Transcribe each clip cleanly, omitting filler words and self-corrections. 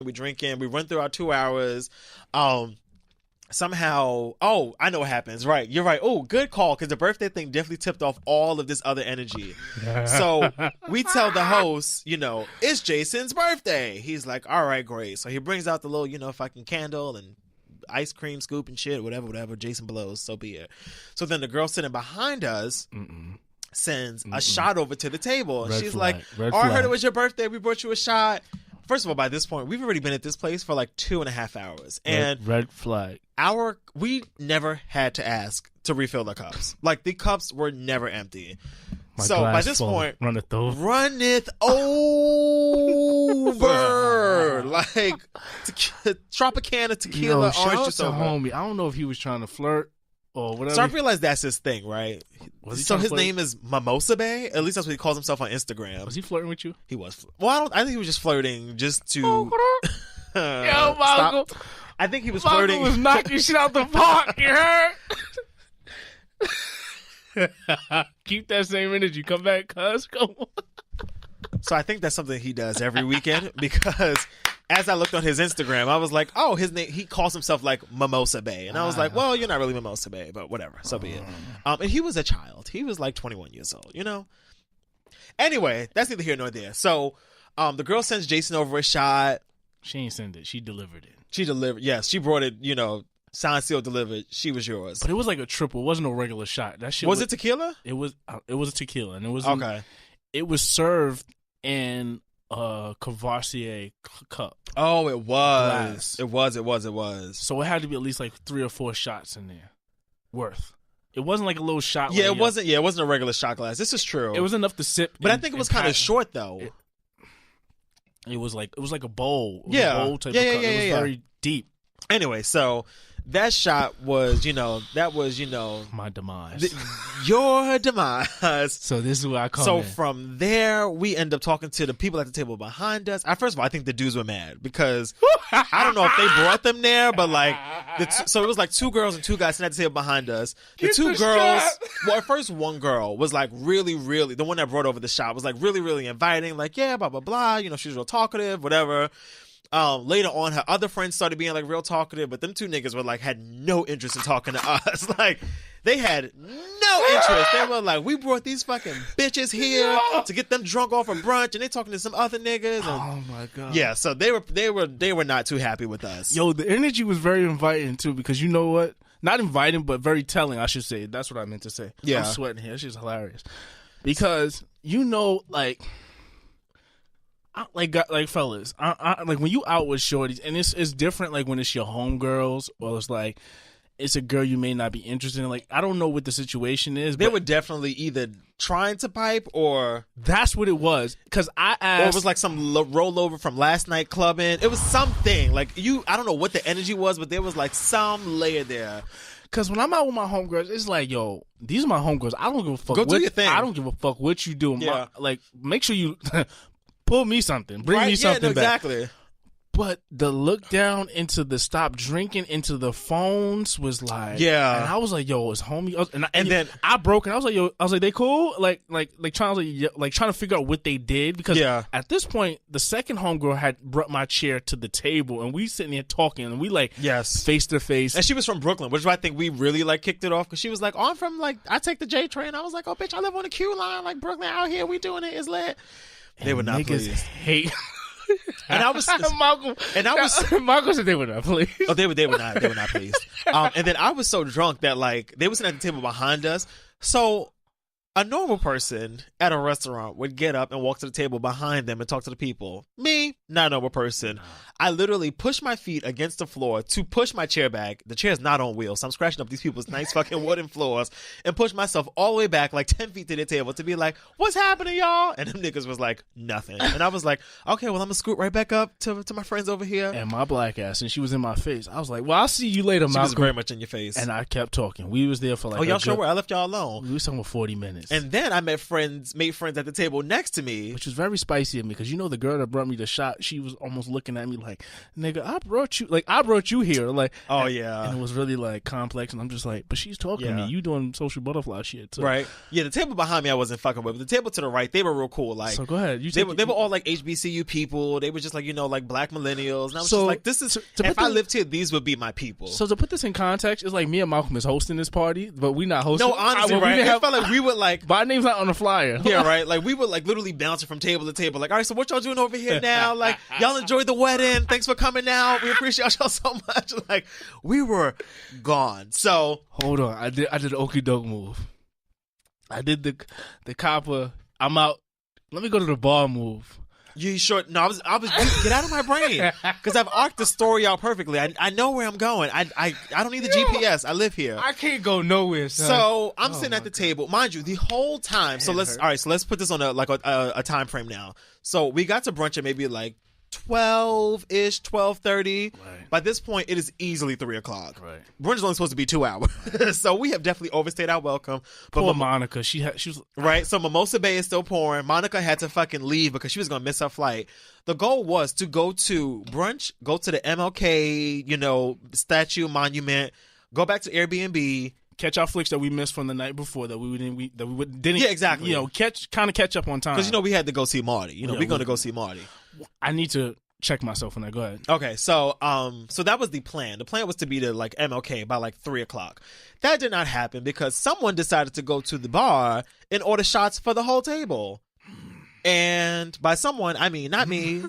we drinking, we run through our 2 hours. Somehow, I know what happens. Right, you're right. Oh, good call, because the birthday thing definitely tipped off all of this other energy. So we tell the host, it's Jason's birthday. He's like, all right, great. So he brings out the little, fucking candle and ice cream scoop and shit, whatever. Jason blows, so be it. So then the girl sitting behind us sends a shot over to the table. And she's like, I heard it was your birthday. We brought you a shot. First of all, by this point, we've already been at this place for like 2.5 hours. And red flag. We never had to ask to refill the cups. Like, the cups were never empty. So by this point, runneth over. Like, drop a can of tequila, orange juice over. Homie. I don't know if he was trying to flirt or whatever. So I realized that's his thing, right? So his name is Mimosa Bay. At least that's what he calls himself on Instagram. Was he flirting with you? He was. Well, I think he was just flirting just to. Yo, Michael. I think he was flirting. Michael was knocking shit out the park. You heard? Keep that same energy. Come back, cuz. Come on. So I think that's something he does every weekend, because as I looked on his Instagram, I was like, oh, his name, he calls himself like Mimosa Bay. And I was like, well, you're not really Mimosa Bay, but whatever. So be it. And he was a child. He was like 21 years old, Anyway, that's neither here nor there. So the girl sends Jason over a shot. She ain't send it. She delivered it. She delivered. Yes, she brought it, signed, sealed, delivered. She was yours. But it was like a triple. It wasn't a regular shot. That shit was it tequila? It was a tequila. And it was okay. It was served in a Cavassier cup. Oh, it was. Glass. It was. So it had to be at least like 3 or 4 shots in there worth. It wasn't like a little shot. Yeah, it wasn't. Yeah, it wasn't a regular shot glass. This is true. It was enough to sip. But I think it was kind of short though. It was like a bowl. It was a bowl type of cup. It was very deep. Anyway, so that shot was, my demise. Your demise. So this is where I come So in. from there, we end up talking to the people at the table behind us. First of all, I think the dudes were mad because I don't know if they brought them there, but like, so it was like 2 girls and 2 guys sitting at the table behind us. The 2 girls, well, at first one girl was like really, really, the one that brought over the shot was like really, really inviting, like, yeah, blah, blah, blah. She was real talkative, whatever. Later on, her other friends started being like real talkative, but them 2 niggas were like had no interest in talking to us. Like, they had no interest. They were like, we brought these fucking bitches here to get them drunk off of brunch, and they talking to some other niggas. And, oh my god. Yeah, so they were not too happy with us. Yo, the energy was very inviting too, because you know what? Not inviting, but very telling. I should say. That's what I meant to say. Yeah, I'm sweating here. It's just hilarious because like fellas, I like when you out with shorties, and it's different. Like when it's your homegirls, or it's like it's a girl you may not be interested in. Like, I don't know what the situation is. They were definitely either trying to pipe or that's what it was. Because I asked, or it was like some rollover from last night clubbing. It was something like I don't know what the energy was, but there was like some layer there. Because when I'm out with my homegirls, it's like, yo, these are my homegirls. I don't give a fuck. Go do your thing. I don't give a fuck what you do. Yeah. Like, make sure you pull me something. Bring me something back. Exactly. But the look down into the stop drinking into the phones was like, yeah. And I was like, yo, it's homie. And then I broke it. I was like, yo, they cool? Like trying to figure out what they did, because at this point the second homegirl had brought my chair to the table, and we sitting there talking, and we face to face. And she was from Brooklyn, which is why I think we really like kicked it off, because she was like, oh, I'm from I take the J train. I was like, oh, bitch, I live on the Q line, like Brooklyn out here. We doing it. It's lit. They were not pleased. Hate. And I was Marco said they were not pleased. Oh, they were not pleased. And then I was so drunk that like they were sitting at the table behind us. So a normal person at a restaurant would get up and walk to the table behind them and talk to the people. Me, not a normal person. I literally pushed my feet against the floor to push my chair back. The chair's not on wheels, so I'm scratching up these people's nice fucking wooden floors, and push myself all the way back like 10 feet to the table to be like, what's happening, y'all? And them niggas was like, nothing. And I was like, okay, well, I'm gonna scoot right back up to my friends over here. And my black ass, and she was in my face. I was like, well, I'll see you later, Malcolm. She was very much in your face. And I kept talking. We was there for like, oh, y'all sure were? I left y'all alone. We was talking for 40 minutes. Nice. And then I made friends at the table next to me. Which was very spicy of me because, the girl that brought me the shot, she was almost looking at me like, nigga, I brought you here. Like, yeah. And it was really like complex. And I'm just like, but she's talking to me. You doing social butterfly shit. So. Right. Yeah, the table behind me I wasn't fucking with. But the table to the right, they were real cool. Like, so go ahead. They were all like HBCU people. They were just like, like black millennials. And I was just like, this is, if I lived here, these would be my people. So to put this in context, it's like me and Malcolm is hosting this party, but we not hosting. No, honestly, right? I felt like we would like. But our name's not on the flyer. Yeah, right. Like we would like literally bouncing from table to table. Like, all right, so what y'all doing over here now? Like, y'all enjoyed the wedding. Thanks for coming out. We appreciate y'all so much. Like, we were gone. So hold on, I did the okey doke move. I did the copper. I'm out. Let me go to the bar move. You sure? No, I was get out of my brain because I've arced the story out perfectly. I know where I'm going. I don't need the GPS. I live here. I can't go nowhere. Son. So I'm sitting at the table, mind you, the whole time. So let's put this on a time frame now. So we got to brunch at maybe like 12-ish, 12:30. Right. By this point, it is easily 3:00. Right. Brunch is only supposed to be 2 hours, so we have definitely overstayed our welcome. But poor Monica, she was right. So Mimosa Bay is still pouring. Monica had to fucking leave because she was gonna miss her flight. The goal was to go to brunch, go to the MLK, statue monument, go back to Airbnb. Catch our flicks that we missed from the night before that we didn't. Yeah, exactly. Catch up on time because we had to go see Marty. We're gonna go see Marty. I need to check myself on that. Go ahead. Okay, so that was the plan. The plan was to be to like MLK by like 3:00. That did not happen because someone decided to go to the bar and order shots for the whole table. And by someone, I mean not me.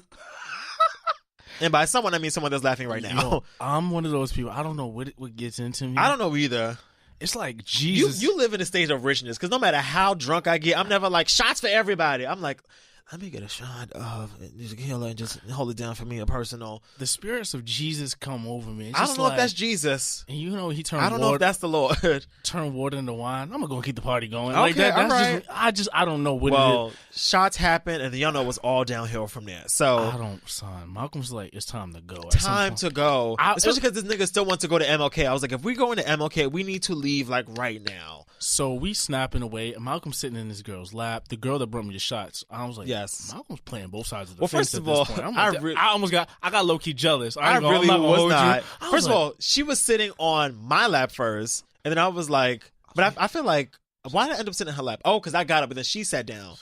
And by someone, I mean someone that's laughing right now. I'm one of those people. I don't know what gets into me. I don't know either. It's like, Jesus. You live in a stage of richness because no matter how drunk I get, I'm never like, shots for everybody. I'm like, let me get a shot of tequila and just hold it down for me, a personal. The spirits of Jesus come over me. I don't know if that's Jesus. And he turned. I don't know if that's the Lord. Turn water into wine. I'm gonna keep the party going. Okay, like that. That's right. I don't know what it is. Shots happen, and then y'all know it's all downhill from there. So son. Malcolm's like, it's time to go. Time to go. Especially because this nigga still wants to go to MLK. I was like, if we go into MLK, we need to leave like right now. So we snapping away, and Malcolm's sitting in his girl's lap. The girl that brought me the shots, I was like, yes. Malcolm's playing both sides of the fence. First of all, I got low key jealous. I really was not. First of all, she was sitting on my lap first, and then I was like, but I feel like, why did I end up sitting in her lap? Oh, because I got up and then she sat down,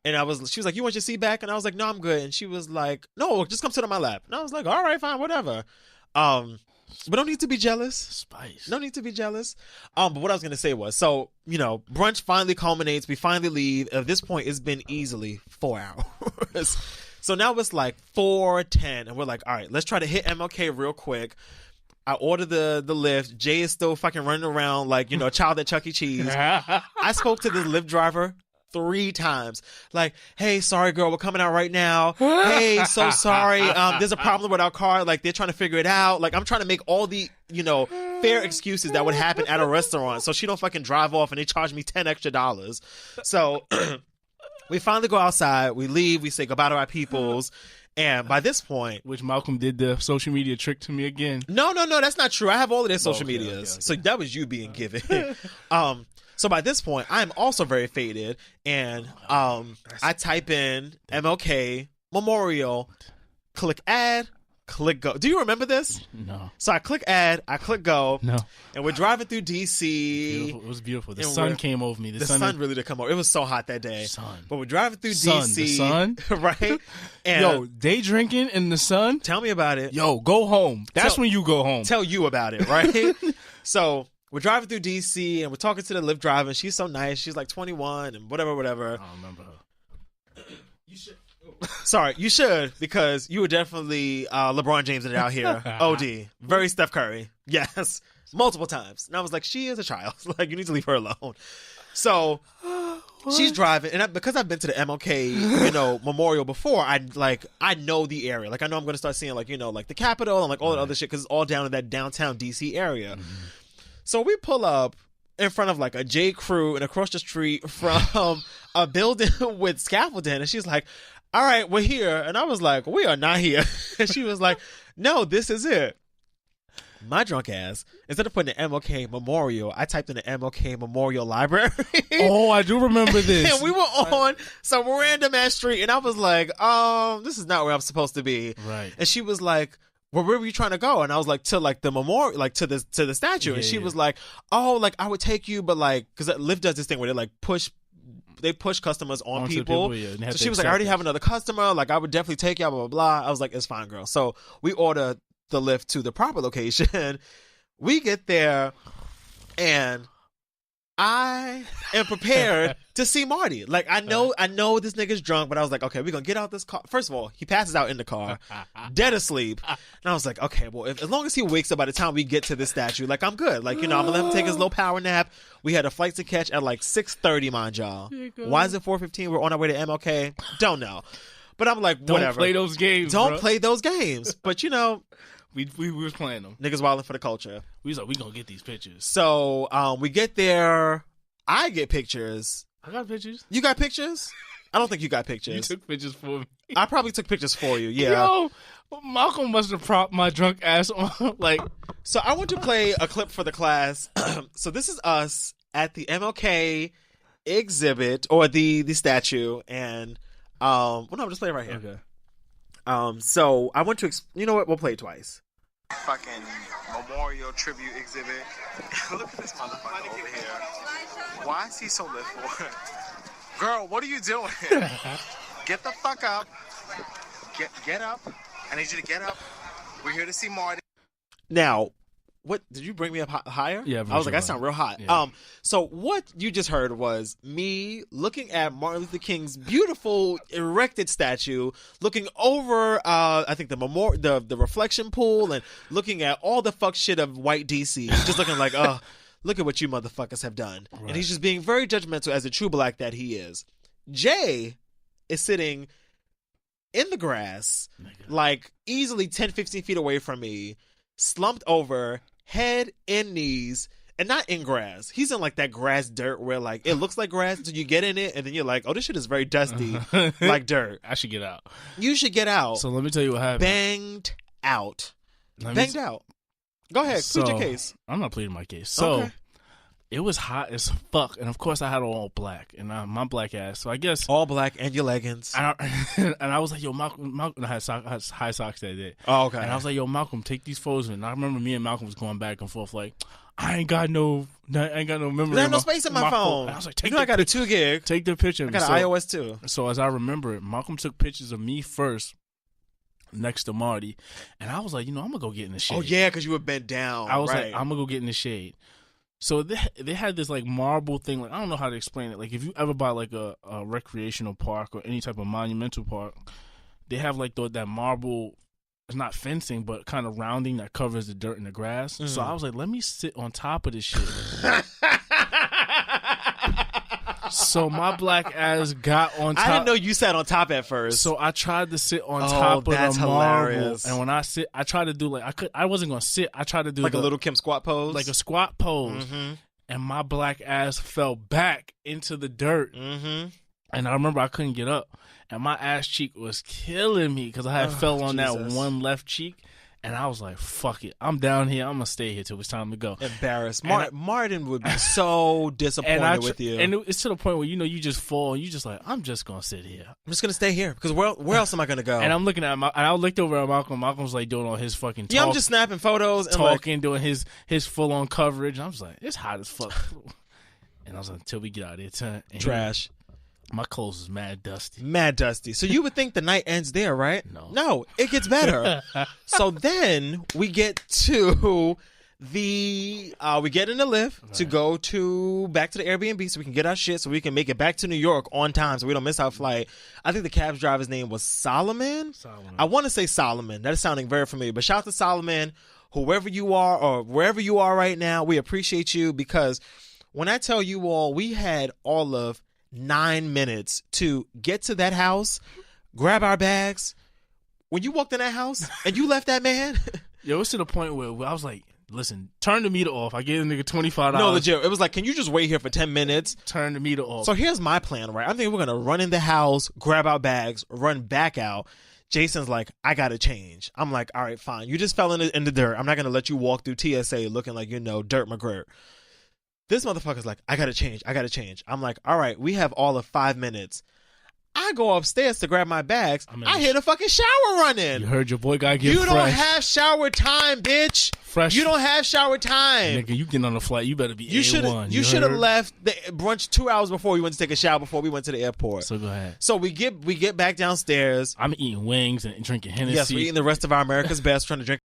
and she was like, you want your seat back? And I was like, no, I'm good. And she was like, no, just come sit on my lap. And I was like, all right, fine, whatever. But don't need to be jealous. Spice. No need to be jealous. But what I was gonna say was, so brunch finally culminates. We finally leave. At this point, it's been easily 4 hours. So now it's like 4:10, and we're like, all right, let's try to hit MLK real quick. I ordered the Lyft. Jay is still fucking running around like a child at Chuck E. Cheese. I spoke to this Lyft driver 3 times. Like, hey, sorry girl, we're coming out right now. Hey, so sorry. There's a problem with our car. Like, they're trying to figure it out. Like, I'm trying to make all the, fair excuses that would happen at a restaurant so she don't fucking drive off and they charge me $10 extra. So we finally go outside. We leave. We say goodbye to our peoples. And by this point, which Malcolm did the social media trick to me again. No, that's not true. I have all of their social medias. Okay. So that was you being given. So by this point, I'm also very faded, and I type in MLK Memorial, click add, click go. Do you remember this? No. So I click add, I click go. No. And we're driving through DC. It was beautiful. The sun came over me. The sun really did come over. It was so hot that day. Sun. But we're driving through DC. The sun? Right? And yo, day drinking in the sun? Tell me about it. Yo, go home. That's when you go home. Tell you about it, right? So we're driving through DC, and we're talking to the Lyft driver. And she's so nice. She's like 21 and whatever. I don't remember her. You should. Sorry, you should, because you were definitely LeBron James out here. OD. Very Steph Curry. Yes. Multiple times. And I was like, she is a child. Like, you need to leave her alone. So she's driving, and because I've been to the MLK, memorial before, I know the area. Like, I know I'm going to start seeing, like the Capitol and like all that other shit, because it's all down in that downtown DC area. Mm-hmm. So we pull up in front of like a J. Crew and across the street from a building with scaffolding, and she's like, all right, we're here. And I was like, we are not here. And she was like, no, this is it. My drunk ass, instead of putting the MLK Memorial, I typed in the MLK Memorial Library. Oh, I do remember this. And we were on some random ass street, and I was like, this is not where I'm supposed to be. Right. And she was like, well, where were you trying to go? And I was like, to like the memorial, like to the statue. And she was like, oh, like I would take you, but like, because Lyft does this thing where they like push customers on people. So she was like, I already have another customer. Like I would definitely take you, blah, blah, blah. I was like, it's fine, girl. So we order the Lyft to the proper location. We get there, and I am prepared to see Marty. Like I know this nigga's drunk, but I was like, okay, we're gonna get out this car. First of all, he passes out in the car, dead asleep. And I was like, okay, well, as long as he wakes up by the time we get to this statue, like I'm good. Like, I'm gonna let him take his little power nap. We had a flight to catch at like 6:30, mind y'all. Why is it 4:15? We're on our way to MLK. Don't know. But I'm like, whatever. Don't play those games. Don't play those games. But we was playing them. Niggas wilding for the culture. We was like, we gonna get these pictures. So we get there. I get pictures. I got pictures. You got pictures? I don't think you got pictures. You took pictures for me. I probably took pictures for you. Yeah. Yo, Malcolm must have propped my drunk ass on. Like, so I want to play a clip for the class. So this is us at the MLK exhibit or the statue, and well, no, just play it right here. Okay. So I want to. You know what? We'll play it twice. Fucking memorial tribute exhibit. Look at this motherfucker over here. Why is he so lit for? Girl, what are you doing? Get the fuck up. Get up. I need you to get up. We're here to see Marty. Now, what did you bring me up higher? Yeah, I was like, that sound real hot. Yeah. So what you just heard was me looking at Martin Luther King's beautiful erected statue, looking over, I think the reflection pool, and looking at all the fuck shit of white DC, just looking like, look at what you motherfuckers have done. Right. And he's just being very judgmental as a true black that he is. Jay is sitting in the grass, like easily 10, 15 feet away from me, slumped over, head and knees, and not in grass. He's in like that grass dirt where like it looks like grass until you get in it, and then you're like, oh, this shit is very dusty, like dirt. I should get out. You should get out. So let me tell you what happened. Banged out. Out. Go ahead, plead your case. I'm not pleading my case. So it was hot as fuck, and of course I had all black, and my black ass. So I guess all black and your leggings. And I was like, yo, Malcolm, I had high socks that day. Oh, okay. And I was like, yo, Malcolm, take these photos. And I remember me and Malcolm was going back and forth like, I ain't got no memory. There's no space in my phone. And I was like, I got a 2 gig. Take the picture. I got an iOS too. So as I remember it, Malcolm took pictures of me first, next to Marty, and I was like, I'm gonna go get in the shade. Oh yeah, because you were bent down. I was like, I'm gonna go get in the shade. So they had this like marble thing. Like I don't know how to explain it. Like if you ever buy like a recreational park or any type of monumental park, they have like that marble. It's not fencing, but kind of rounding that covers the dirt and the grass. Mm-hmm. So I was like, let me sit on top of this shit. So my black ass got on top. I didn't know you sat on top at first. So I tried to sit on top of the marble. Hilarious. And when I sit, I tried to do like I wasn't gonna sit. I tried to do like a little Kim squat pose, like a squat pose. Mm-hmm. And my black ass fell back into the dirt. Mm-hmm. And I remember I couldn't get up, and my ass cheek was killing me because I had fell on that one left cheek. And I was like, fuck it. I'm down here. I'm going to stay here till it's time to go. Embarrassed. Martin would be so disappointed with you. And it's to the point where, you just fall and you just like, I'm just going to sit here. I'm just going to stay here because where else am I going to go? And I'm looking at and I looked over at Malcolm. Malcolm's like doing all his fucking talk. Yeah, I'm just snapping photos. And talking, doing his full-on coverage. And I'm just like, it's hot as fuck. And I was like, until we get out of here. Trash. My clothes is mad dusty. Mad dusty. So you would think the night ends there, right? No, it gets better. So then we get to we get in the lift to go back to the Airbnb so we can get our shit so we can make it back to New York on time so we don't miss our flight. I think the cab driver's name was Solomon. I want to say Solomon. That is sounding very familiar. But shout out to Solomon, whoever you are or wherever you are right now. We appreciate you because when I tell you all, we had all of 9 minutes to get to that house, grab our bags. When you walked in that house and you left that man, yo, it's to the point where I was like, listen, turn the meter off. I gave the nigga $25. No, legit. It was like, can you just wait here for 10 minutes? Turn the meter off. So here's my plan, right? I think we're going to run in the house, grab our bags, run back out. Jason's like, I gotta change. I'm like, all right, fine. You just fell in the dirt. I'm not gonna let you walk through TSA looking like, Dirt McGirt. This motherfucker's like, I gotta change. I'm like, all right, we have all of 5 minutes. I go upstairs to grab my bags. I hear the fucking shower running. You heard your boy guy get fresh. You don't have shower time, bitch. Fresh. You don't have shower time. Nigga, you getting on the flight. You better be A1. You should have left the brunch 2 hours before we went to take a shower before we went to the airport. So go ahead. So we get back downstairs. I'm eating wings and drinking Hennessy. Yes, we're eating the rest of our America's Best, trying to drink